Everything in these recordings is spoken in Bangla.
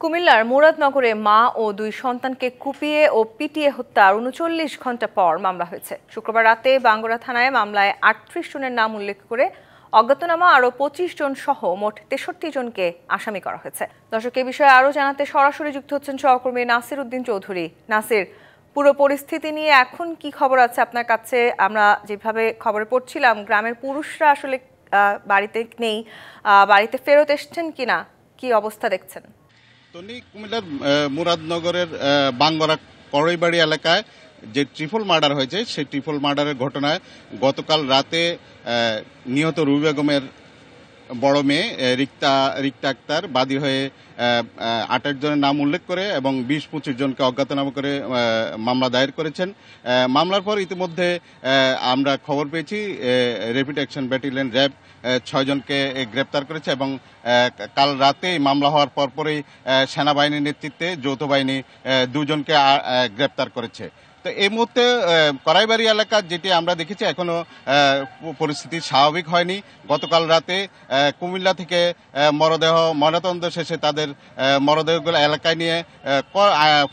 কুমিল্লার মুরাদনগরে মা ও দুই সন্তানকে কুপিয়ে ও পিটিয়ে হত্যার ৩৯ ঘণ্টা পর মামলা হয়েছে। শুক্রবার রাতে বাঙ্গুরা থানায় মামলায় ৩৮ জনের নাম উল্লেখ করে অজ্ঞাতনামা আরও ২৫ জন সহ মোট ৬৩ জনকে আসামি করা হয়েছে। দর্শক, এ বিষয়ে আরও জানাতে সরাসরি যুক্ত হচ্ছেন সহকর্মী নাসির উদ্দিন চৌধুরী। নাসির, পুরো পরিস্থিতি নিয়ে এখন কি খবর আছে আপনার কাছে? আমরা যেভাবে খবরে পড়ছিলাম, গ্রামের পুরুষরা আসলে বাড়িতে নেই, বাড়িতে ফেরত এসছেন কিনা, কি অবস্থা দেখছেন? কুমিল্লার মুরাদনগরের বাঙ্গরা করইবাড়ি এলাকায় যে ট্রিপল মার্ডার হয়েছে সেই ট্রিপল মার্ডারের ঘটনায় গতকাল রাতে নিহত রুবি বেগমের বড় মেয়ে রিক্তা আক্তার বাদী হয়ে ২৮ জনের নাম উল্লেখ করে এবং ২০-২৫ জনকে অজ্ঞাতনামা করে মামলা দায়ের করেছেন। মামলার পর ইতিমধ্যে আমরা খবর পেয়েছি র্যাপিড অ্যাকশন ব্যাটালিয়ন র্যাব ৬ জনকে গ্রেপ্তার করেছে এবং কাল রাতে মামলা হওয়ার পরপরই সেনাবাহিনীর নেতৃত্বে যৌথ বাহিনী ২ জনকে গ্রেপ্তার করেছে। তো এই মুহূর্তে করাইবাড়ি এলাকা যেটি আমরা দেখেছি এখনো পরিস্থিতি স্বাভাবিক হয়নি। গতকাল রাতে কুমিল্লা থেকে মরদেহ ময়নাতদন্ত শেষে তাদের মরদেহগুলো এলাকায় নিয়ে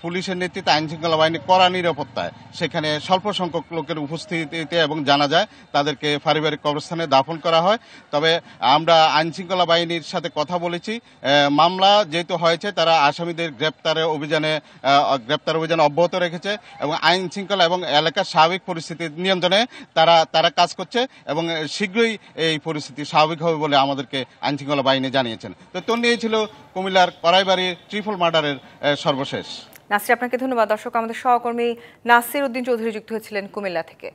পুলিশের নেতৃত্বে আইনশৃঙ্খলা বাহিনী কড়া নিরাপত্তায় সেখানে স্বল্প সংখ্যক লোকের উপস্থিতিতে এবং জানা যায় তাদেরকে পারিবারিক কবরস্থানে দাফন করা হয়। তবে আমরা আইনশৃঙ্খলা বাহিনীর সাথে কথা বলেছি, মামলা যেহেতু হয়েছে তারা আসামিদের গ্রেপ্তার অভিযান অব্যাহত রেখেছে এবং আইন শৃঙ্খলা এবং এলাকার স্বাভাবিক পরিস্থিতি নিয়ন্ত্রণে তারা কাজ করছে এবং শীঘ্রই এই পরিস্থিতি স্বাভাবিক হবে বলে আমাদেরকে আইন শৃঙ্খলা বাহিনী জানিয়েছেন। তো নিয়ে ছিল কুমিল্লার করাইবাড়ি ট্রিপল মার্ডারের সর্বশেষ। নাসির, আপনাকে ধন্যবাদ। দর্শক, আমাদের সহকর্মী নাসির উদ্দিন চৌধুরী যুক্ত হয়েছিলেন কুমিল্লা থেকে।